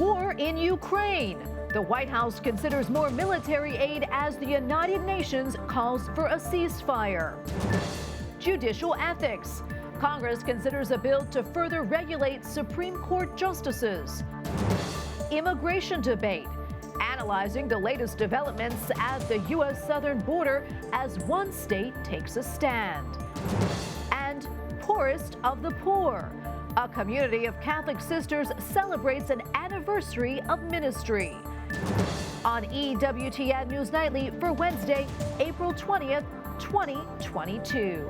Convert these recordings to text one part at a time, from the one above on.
War in Ukraine. The White House considers more military aid as the United Nations calls for a ceasefire. Judicial ethics. Congress considers a bill to further regulate Supreme Court justices. Immigration debate. Analyzing the latest developments at the U.S. southern border as one state takes a stand. And poorest of the poor. A community of Catholic sisters celebrates an anniversary of ministry. On EWTN News Nightly for Wednesday, April 20th, 2022.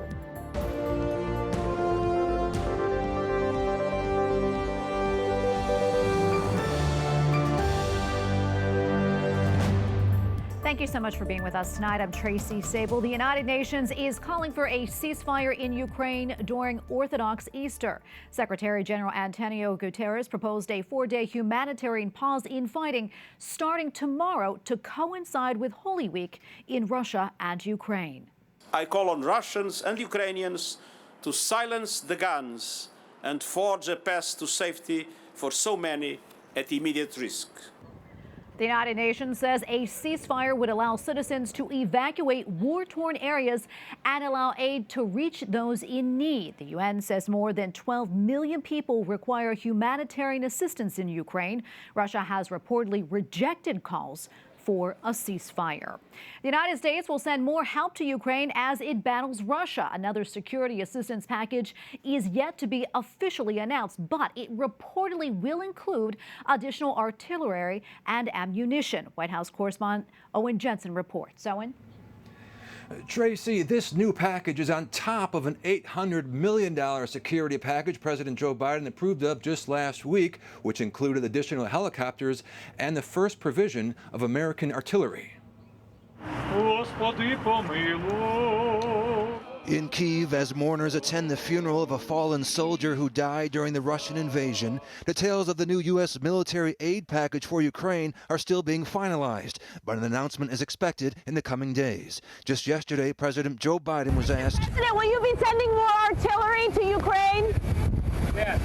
Thank you so much for being with us tonight. I'm Tracy Sable. The United Nations is calling for a ceasefire in Ukraine during Orthodox Easter. Secretary General Antonio Guterres proposed a 4-day humanitarian pause in fighting starting tomorrow to coincide with Holy Week in Russia and Ukraine. I call on Russians and Ukrainians to silence the guns and forge a path to safety for so many at immediate risk. The United Nations says a ceasefire would allow citizens to evacuate war-torn areas and allow aid to reach those in need. The UN says more than 12 million people require humanitarian assistance in Ukraine. Russia has reportedly rejected calls for a ceasefire. The United States will send more help to Ukraine as it battles Russia. Another security assistance package is yet to be officially announced, but it reportedly will include additional artillery and ammunition. White House correspondent Owen Jensen reports. Owen? Tracy, this new package is on top of an $800 million security package President Joe Biden approved of just last week, which included additional helicopters and the first provision of American artillery. In Kyiv, as mourners attend the funeral of a fallen soldier who died during the Russian invasion, details of the new U.S. military aid package for Ukraine are still being finalized, but an announcement is expected in the coming days. Just yesterday, President Joe Biden was asked, President, will you be sending more artillery to Ukraine? Yes.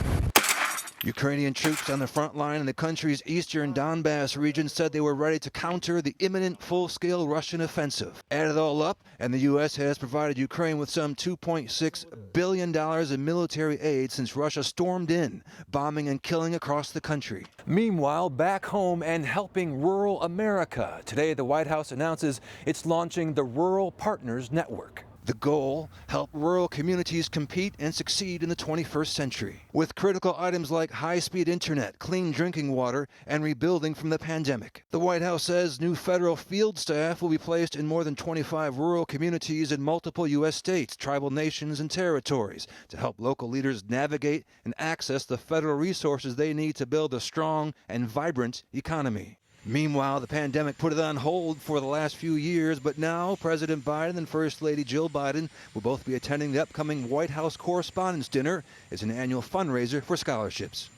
Ukrainian troops on the front line in the country's eastern Donbass region said they were ready to counter the imminent full-scale Russian offensive. Add it all up, and the U.S. has provided Ukraine with some $2.6 billion in military aid since Russia stormed in, bombing and killing across the country. Meanwhile, back home and helping rural America. Today, the White House announces it's launching the Rural Partners Network. The goal, help rural communities compete and succeed in the 21st century, with critical items like high-speed internet, clean drinking water, and rebuilding from the pandemic. The White House says new federal field staff will be placed in more than 25 rural communities in multiple U.S. states, tribal nations, and territories to help local leaders navigate and access the federal resources they need to build a strong and vibrant economy. Meanwhile, the pandemic put it on hold for the last few years, but now President Biden and First Lady Jill Biden will both be attending the upcoming White House Correspondents' Dinner. It's an annual fundraiser for scholarships.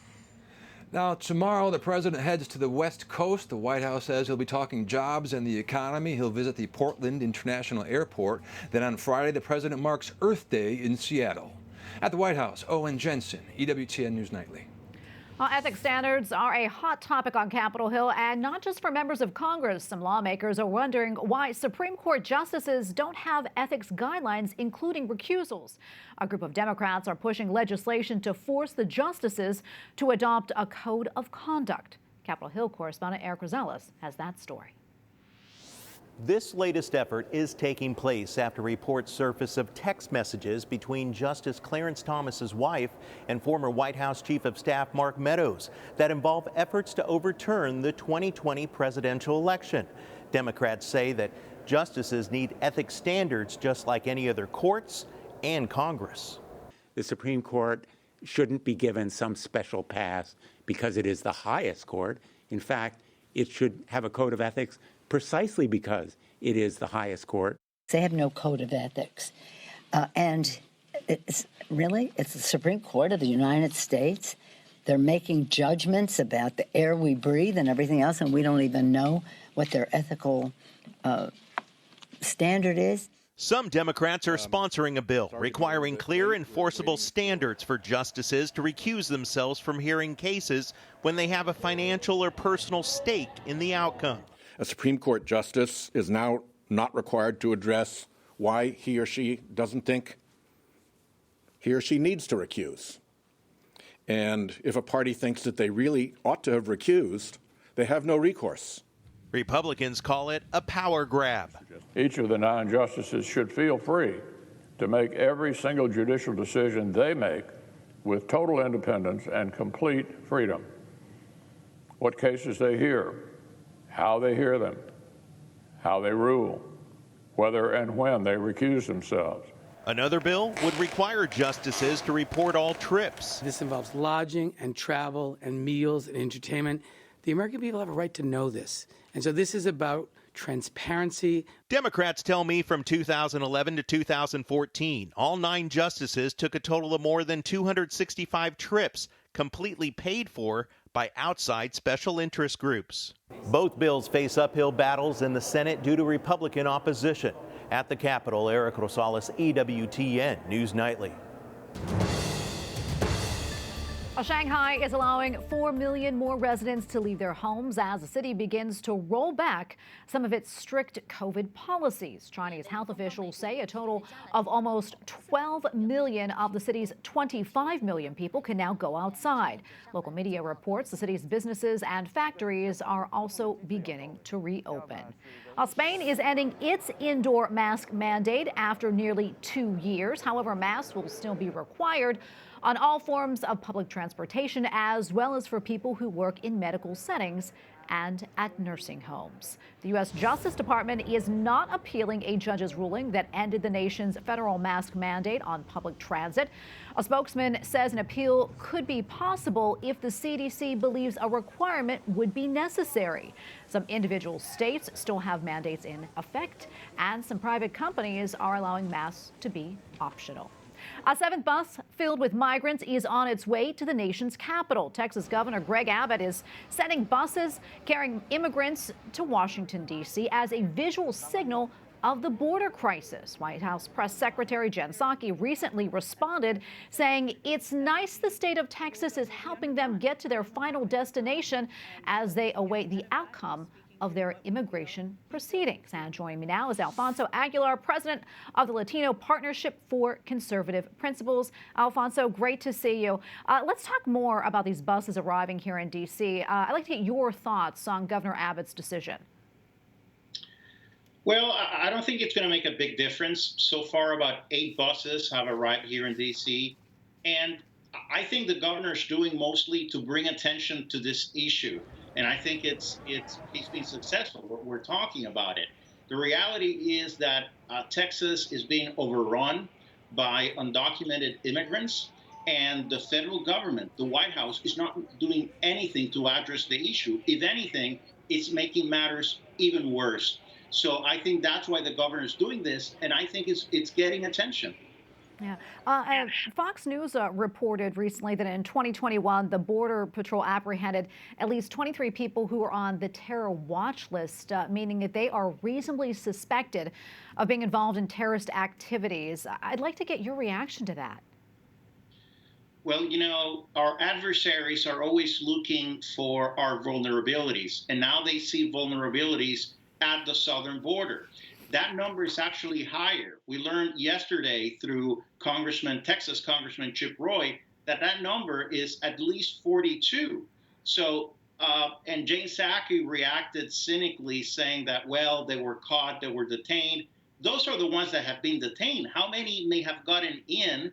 Now, tomorrow, the president heads to the West Coast. The White House says he'll be talking jobs and the economy. He'll visit the Portland International Airport. Then on Friday, the president marks Earth Day in Seattle. At the White House, Owen Jensen, EWTN News Nightly. Well, ethics standards are a hot topic on Capitol Hill, and not just for members of Congress. Some lawmakers are wondering why Supreme Court justices don't have ethics guidelines, including recusals. A group of Democrats are pushing legislation to force the justices to adopt a code of conduct. Capitol Hill correspondent Eric Rosales has that story. This latest effort is taking place after reports surface of text messages between Justice Clarence Thomas's wife and former White House Chief of Staff Mark Meadows that involve efforts to overturn the 2020 presidential election. Democrats say that justices need ethics standards just like any other courts and Congress. The Supreme Court shouldn't be given some special pass because it is the highest court. In fact, it should have a code of ethics precisely because it is the highest court. They have no code of ethics. And it's the Supreme Court of the United States. They're making judgments about the air we breathe and everything else, and we don't even know what their ethical standard is. Some Democrats are sponsoring a bill requiring clear, enforceable standards for justices to recuse themselves from hearing cases when they have a financial or personal stake in the outcome. A Supreme Court justice is now not required to address why he or she doesn't think he or she needs to recuse. And if a party thinks that they really ought to have recused, they have no recourse. Republicans call it a power grab. Each of the 9 justices should feel free to make every single judicial decision they make with total independence and complete freedom. What cases they hear, how they hear them, how they rule, whether and when they recuse themselves. Another bill would require justices to report all trips. This involves lodging and travel and meals and entertainment. The American people have a right to know this. And so this is about transparency. Democrats tell me from 2011 to 2014, all 9 justices took a total of more than 265 trips, completely paid for by outside special interest groups. Both bills face uphill battles in the Senate due to Republican opposition. At the Capitol, Eric Rosales, EWTN News Nightly. Shanghai is allowing 4 million more residents to leave their homes as the city begins to roll back some of its strict COVID policies. Chinese health officials say a total of almost 12 million of the city's 25 million people can now go outside. Local media reports the city's businesses and factories are also beginning to reopen. Spain is ending its indoor mask mandate after nearly 2 years. However, masks will still be required on all forms of public transportation, as well as for people who work in medical settings and at nursing homes. The U.S. Justice Department is not appealing a judge's ruling that ended the nation's federal mask mandate on public transit. A spokesman says an appeal could be possible if the CDC believes a requirement would be necessary. Some individual states still have mandates in effect, and some private companies are allowing masks to be optional. A 7th bus filled with migrants is on its way to the nation's capital. Texas Governor Greg Abbott is sending buses carrying immigrants to Washington, D.C. as a visual signal of the border crisis. White House Press Secretary Jen Psaki recently responded, saying it's nice the state of Texas is helping them get to their final destination as they await the outcome of their immigration proceedings. And joining me now is Alfonso Aguilar, president of the Latino Partnership for Conservative Principles. Alfonso, great to see you. Let's talk more about these buses arriving here in D.C. I'd like to get your thoughts on Governor Abbott's decision. Well, I don't think it's going to make a big difference. So far, about 8 buses have arrived here in D.C. And I think the governor's doing mostly to bring attention to this issue. And I think he's been successful. We're talking about it. The reality is that Texas is being overrun by undocumented immigrants, and the federal government, the White House, is not doing anything to address the issue. If anything, it's making matters even worse. So I think that's why the governor is doing this, and I think it's getting attention. Yeah. Fox News reported recently that in 2021, the Border Patrol apprehended at least 23 people who were on the terror watch list, meaning that they are reasonably suspected of being involved in terrorist activities. I'd like to get your reaction to that. Well, you know, our adversaries are always looking for our vulnerabilities, and now they see vulnerabilities at the southern border. That number is actually higher. We learned yesterday through Texas Congressman Chip Roy, that number is at least 42. So, and Jane Psaki reacted cynically, saying that, well, they were caught, they were detained. Those are the ones that have been detained. How many may have gotten in?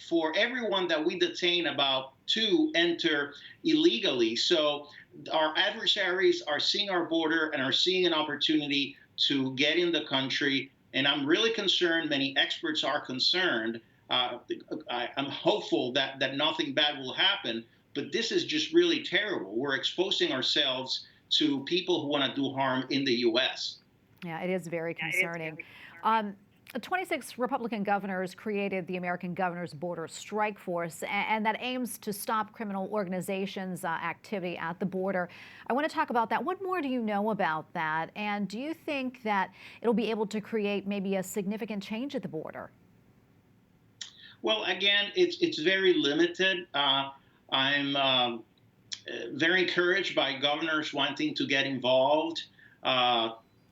For everyone that we detain, about 2 enter illegally. So our adversaries are seeing our border and are seeing an opportunity to get in the country, and I'm really concerned. Many experts are concerned. I'm hopeful that nothing bad will happen, but this is just really terrible. We're exposing ourselves to people who want to do harm in the U.S. Yeah, it is very concerning. 26 Republican governors created the American Governors Border Strike Force, and that aims to stop criminal organizations' activity at the border. I want to talk about that. What more do you know about that? And do you think that it'll be able to create maybe a significant change at the border? Well, again, it's very limited. I'm very encouraged by governors wanting to get involved,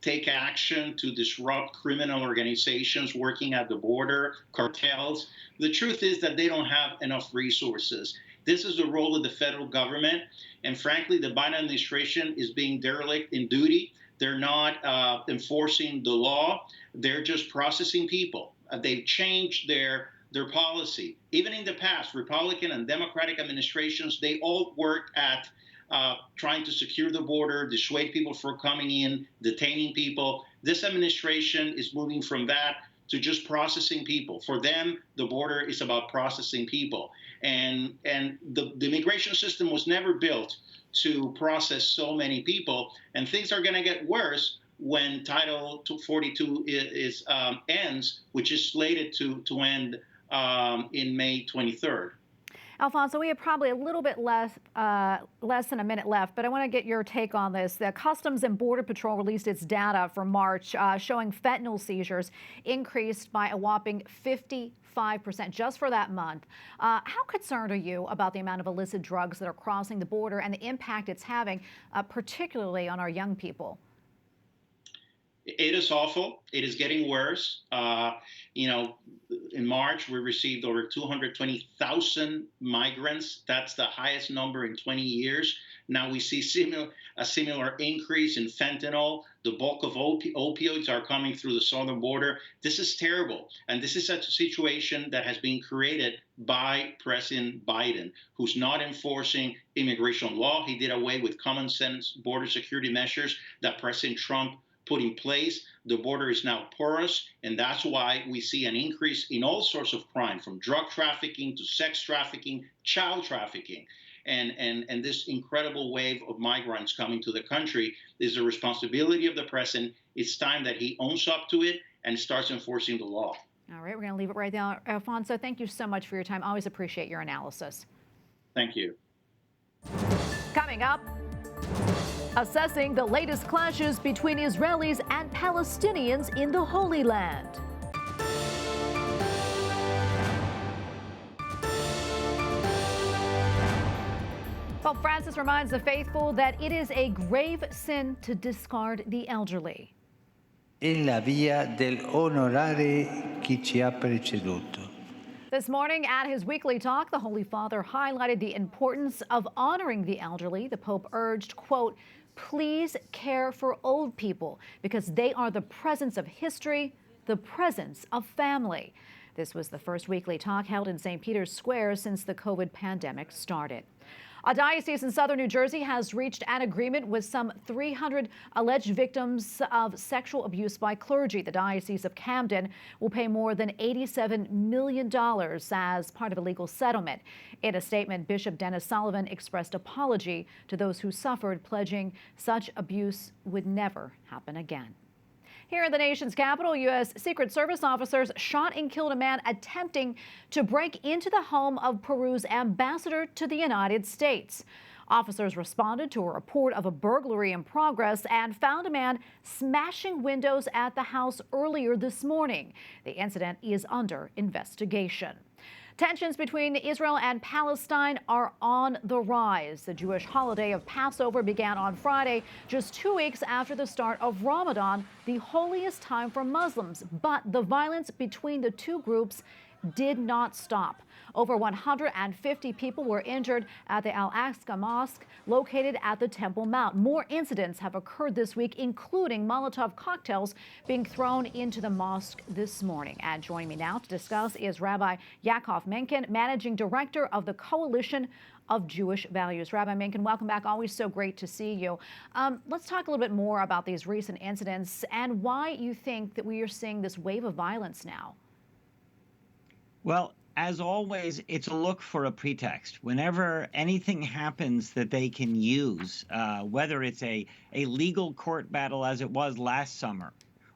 take action to disrupt criminal organizations working at the border, cartels. The truth is that they don't have enough resources. This is the role of the federal government. And frankly, the Biden administration is being derelict in duty. They're not enforcing the law. They're just processing people. They've changed their policy. Even in the past, Republican and Democratic administrations, they all worked at trying to secure the border, dissuade people from coming in, detaining people. This administration is moving from that to just processing people. For them, the border is about processing people. And the immigration system was never built to process so many people. And things are going to get worse when Title 42 ends, which is slated to end in May 23rd. Alfonso, we have probably a little bit less than a minute left, but I want to get your take on this. The Customs and Border Patrol released its data for March, showing fentanyl seizures increased by a whopping 55% just for that month. How concerned are you about the amount of illicit drugs that are crossing the border and the impact it's having, particularly on our young people? It is awful. It is getting worse. In March, we received over 220,000 migrants. That's the highest number in 20 years. Now we see a similar increase in fentanyl. The bulk of opioids are coming through the southern border. This is terrible. And this is a situation that has been created by President Biden, who's not enforcing immigration law. He did away with common sense border security measures that President Trump put in place. The border is now porous, and that's why we see an increase in all sorts of crime, from drug trafficking to sex trafficking, child trafficking. And this incredible wave of migrants coming to the country is the responsibility of the president. It's time that he owns up to it and starts enforcing the law. All right, we're going to leave it right there. Alfonso, thank you so much for your time. Always appreciate your analysis. Thank you. Coming up, assessing the latest clashes between Israelis and Palestinians in the Holy Land. Pope Francis reminds the faithful that it is a grave sin to discard the elderly. È la via del onorare chi ci ha preceduto. This morning at his weekly talk, the Holy Father highlighted the importance of honoring the elderly. The Pope urged, quote, "Please care for old people because they are the presence of history, the presence of family." This was the first weekly talk held in St. Peter's Square since the COVID pandemic started. A diocese in southern New Jersey has reached an agreement with some 300 alleged victims of sexual abuse by clergy. The Diocese of Camden will pay more than $87 million as part of a legal settlement. In a statement, Bishop Dennis Sullivan expressed apology to those who suffered, pledging such abuse would never happen again. Here in the nation's capital, U.S. Secret Service officers shot and killed a man attempting to break into the home of Peru's ambassador to the United States. Officers responded to a report of a burglary in progress and found a man smashing windows at the house earlier this morning. The incident is under investigation. Tensions between Israel and Palestine are on the rise. The Jewish holiday of Passover began on Friday, just 2 weeks after the start of Ramadan, the holiest time for Muslims. But the violence between the two groups did not stop. Over 150 people were injured at the Al-Aqsa Mosque located at the Temple Mount. More incidents have occurred this week, including Molotov cocktails being thrown into the mosque this morning. And joining me now to discuss is Rabbi Yaakov Menken, Managing Director of the Coalition of Jewish Values. Rabbi Menken, welcome back. Always so great to see you. Let's talk a little bit more about these recent incidents and why you think that we are seeing this wave of violence now. Well, as always, it's a look for a pretext. Whenever anything happens that they can use, whether it's a legal court battle as it was last summer,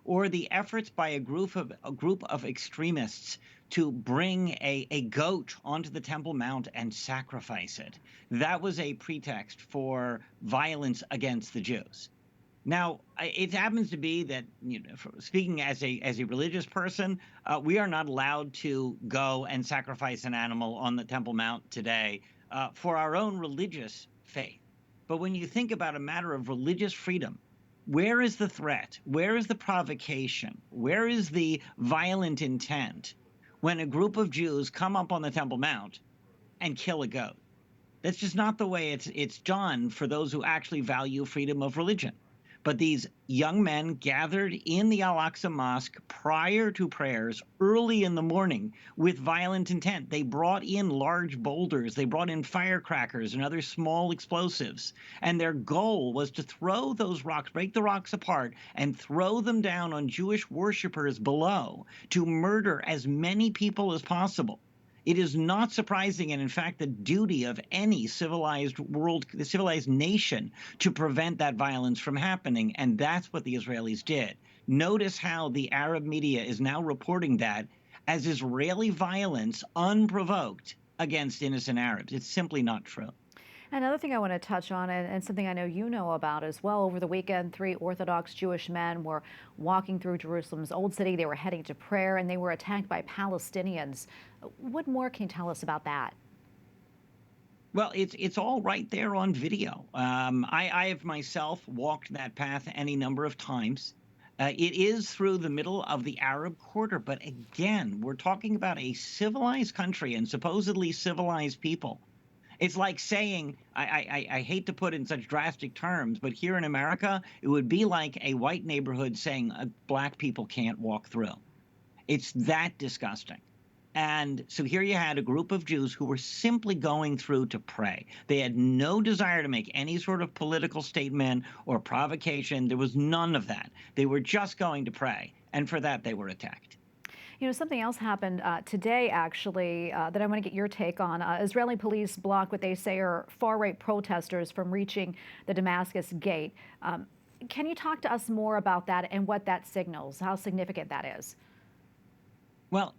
or the efforts by a group of extremists to bring a goat onto the Temple Mount and sacrifice it. That was a pretext for violence against the Jews. Now, it happens to be that, speaking as a religious person, we are not allowed to go and sacrifice an animal on the Temple Mount today for our own religious faith. But when you think about a matter of religious freedom, where is the threat? Where is the provocation? Where is the violent intent when a group of Jews come up on the Temple Mount and kill a goat? That's just not the way it's done for those who actually value freedom of religion. But these young men gathered in the Al-Aqsa Mosque prior to prayers early in the morning with violent intent. They brought in large boulders, they brought in firecrackers and other small explosives. And their goal was to throw those rocks, break the rocks apart, and throw them down on Jewish worshipers below to murder as many people as possible. It is not surprising, and in fact, the duty of any civilized nation to prevent that violence from happening, and that's what the Israelis did. Notice how the Arab media is now reporting that as Israeli violence unprovoked against innocent Arabs. It's simply not true. Another thing I want to touch on, and something I know you know about as well, over the weekend, 3 Orthodox Jewish men were walking through Jerusalem's Old City. They were heading to prayer, and they were attacked by Palestinians. What more can you tell us about that? Well, it's all right there on video. I have myself walked that path any number of times. It is through the middle of the Arab quarter, but again, we're talking about a civilized country and supposedly civilized people. It's like saying, I hate to put it in such drastic terms, but here in America, it would be like a white neighborhood saying black people can't walk through. It's that disgusting. And so here you had a group of Jews who were simply going through to pray. They had no desire to make any sort of political statement or provocation. There was none of that. They were just going to pray. And for that, they were attacked. You know, something else happened today, actually, that I want to get your take on. Israeli police blocked what they say are far-right protesters from reaching the Damascus gate. Can you talk to us more about that and what that signals, how significant that is? Well,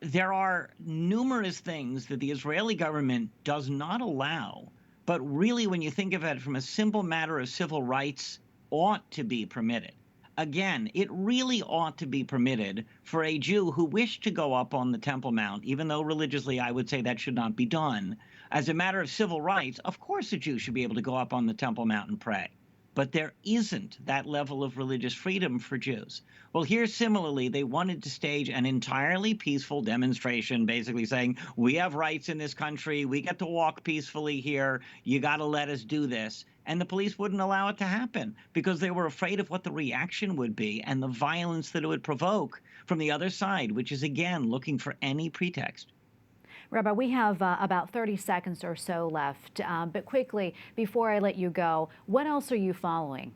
there are numerous things that the Israeli government does not allow, but really, when you think of it from a simple matter of civil rights, ought to be permitted. Again, it really ought to be permitted for a Jew who wished to go up on the Temple Mount, even though religiously I would say that should not be done. As a matter of civil rights, of course a Jew should be able to go up on the Temple Mount and pray. But there isn't that level of religious freedom for Jews. Well, here similarly, they wanted to stage an entirely peaceful demonstration, basically saying, we have rights in this country, we get to walk peacefully here, you got to let us do this. And the police wouldn't allow it to happen because they were afraid of what the reaction would be and the violence that it would provoke from the other side, which is, again, looking for any pretext. Rabbi, we have about 30 seconds or so left, but quickly, before I let you go, what else are you following?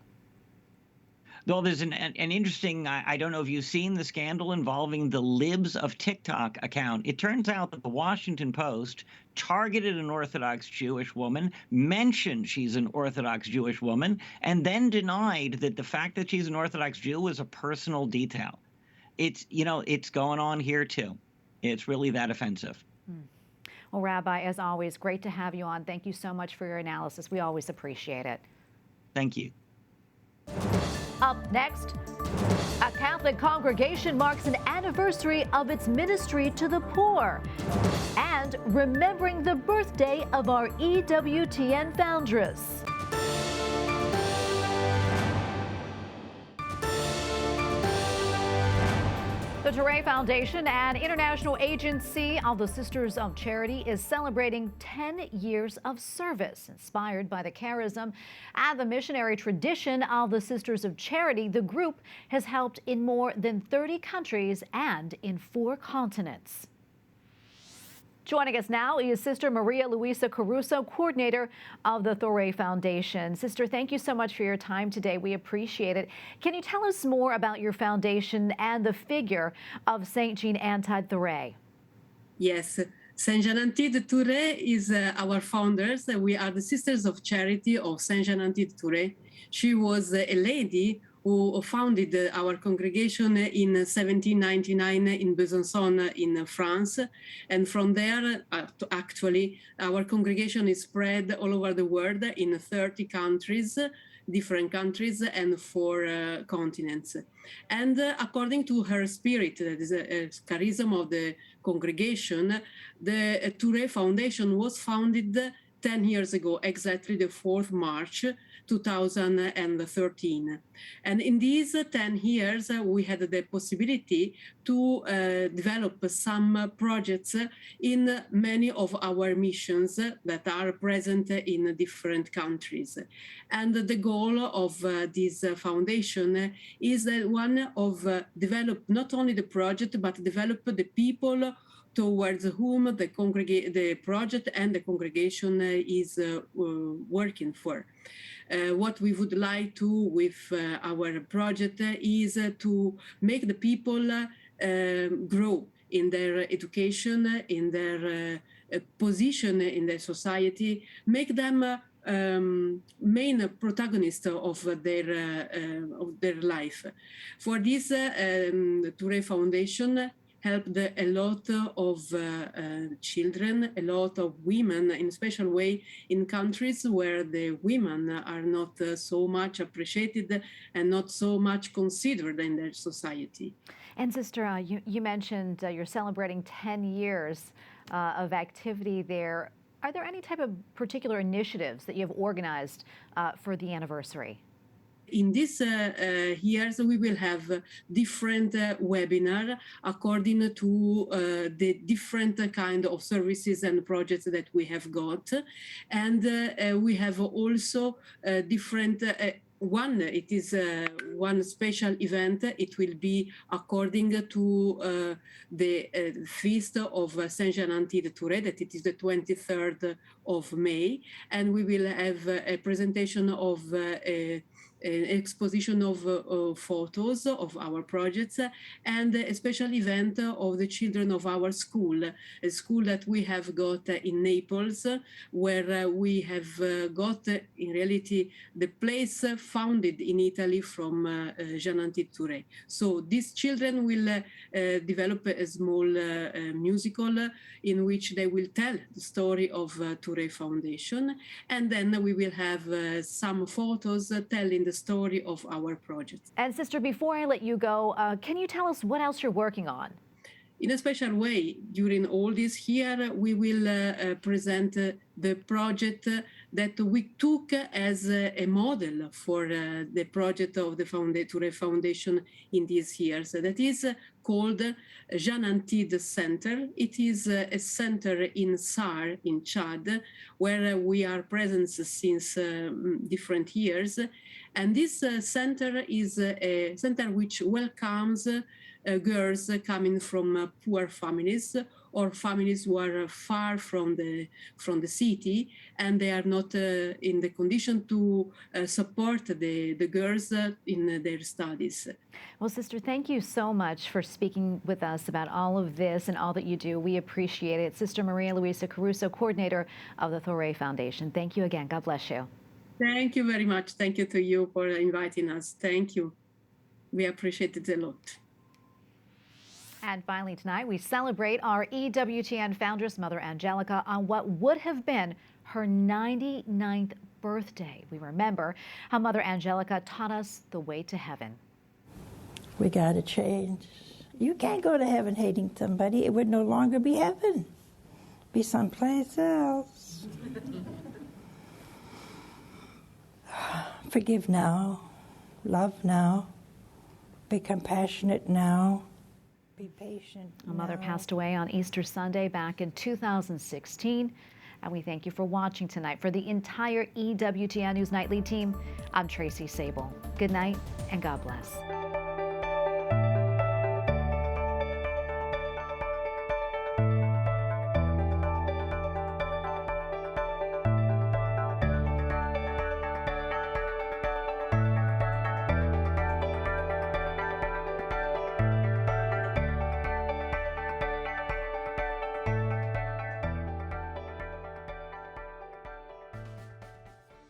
Well, there's an interesting, I don't know if you've seen the scandal involving the Libs of TikTok account. It turns out that the Washington Post targeted an Orthodox Jewish woman, mentioned she's an Orthodox Jewish woman, and then denied that the fact that she's an Orthodox Jew was a personal detail. It's going on here, too. It's really that offensive. Well, Rabbi, as always, great to have you on. Thank you so much for your analysis. We always appreciate it. Thank you. Up next, a Catholic congregation marks an anniversary of its ministry to the poor and remembering the birthday of our EWTN Foundress. The Thouret Foundation, an international agency of the Sisters of Charity, is celebrating 10 years of service. Inspired by the charism and the missionary tradition of the Sisters of Charity, the group has helped in more than 30 countries and in 4 continents. Joining us now is Sister Maria Luisa Caruso, coordinator of the Thouret Foundation. Sister, thank you so much for your time today. We appreciate it. Can you tell us more about your foundation and the figure of Saint Jeanne-Antide Thouret? Yes. Saint Jeanne-Antide Thouret is our founders. We are the Sisters of Charity of Saint Jeanne-Antide Thouret. She was a lady who founded our congregation in 1799 in Besançon in France. And from there, actually, our congregation is spread all over the world in 30 countries, different countries, and 4 continents. And according to her spirit, that is a charism of the congregation, the Thouret Foundation was founded 10 years ago, exactly the 4th March 2013. And in these 10 years, we had the possibility to develop some projects in many of our missions that are present in different countries. And the goal of this foundation is one of develop not only the project, but develop the people towards whom the project and the congregation is working for. What we would like to with our project is to make the people grow in their education, in their position in the society, make them main protagonists of their life. For this, the Thouret Foundation helped a lot of children, a lot of women, in a special way in countries where the women are not so much appreciated and not so much considered in their society. And Sister, you mentioned you're celebrating 10 years of activity there. Are there any type of particular initiatives that you have organized for the anniversary? In these years, we will have different webinars according to the different kind of services and projects that we have got. And we have also different it is one special event. It will be according to the feast of Saint Jeanne-Antide Thouret, that it is the 23rd of May. And we will have a presentation of an exposition of photos of our projects and a special event of the children of our school, a school that we have got in Naples, where we have got in reality the place founded in Italy from Jeanne-Antide Thouret. So these children will develop a small musical in which they will tell the story of Thouret Foundation, and then we will have some photos telling the story of our project. And Sister, before I let you go, can you tell us what else you're working on? In a special way, during all this year, we will present the project that we took as a model for the project of the Thouret Foundation in these years. That is called Jeanne-Antide Center. It is a center in SAR, in Chad, where we are present since different years. And this center is a center which welcomes girls coming from poor families or families who are far from the city, and they are not in the condition to support the girls in their studies. Well, Sister, thank you so much for speaking with us about all of this and all that you do. We appreciate it. Sister Maria Luisa Caruso, coordinator of the Thouret Foundation. Thank you again. God bless you. Thank you very much. Thank you to you for inviting us. Thank you. We appreciate it a lot. And finally tonight, we celebrate our EWTN Foundress Mother Angelica on what would have been her 99th birthday. We remember how Mother Angelica taught us the way to heaven. We got to change. You can't go to heaven hating somebody. It would no longer be heaven. Be someplace else. Forgive now. Love now. Be compassionate now. Be patient. Our mother passed away on Easter Sunday back in 2016. And we thank you for watching tonight. For the entire EWTN News Nightly team, I'm Tracy Sable. Good night and God bless.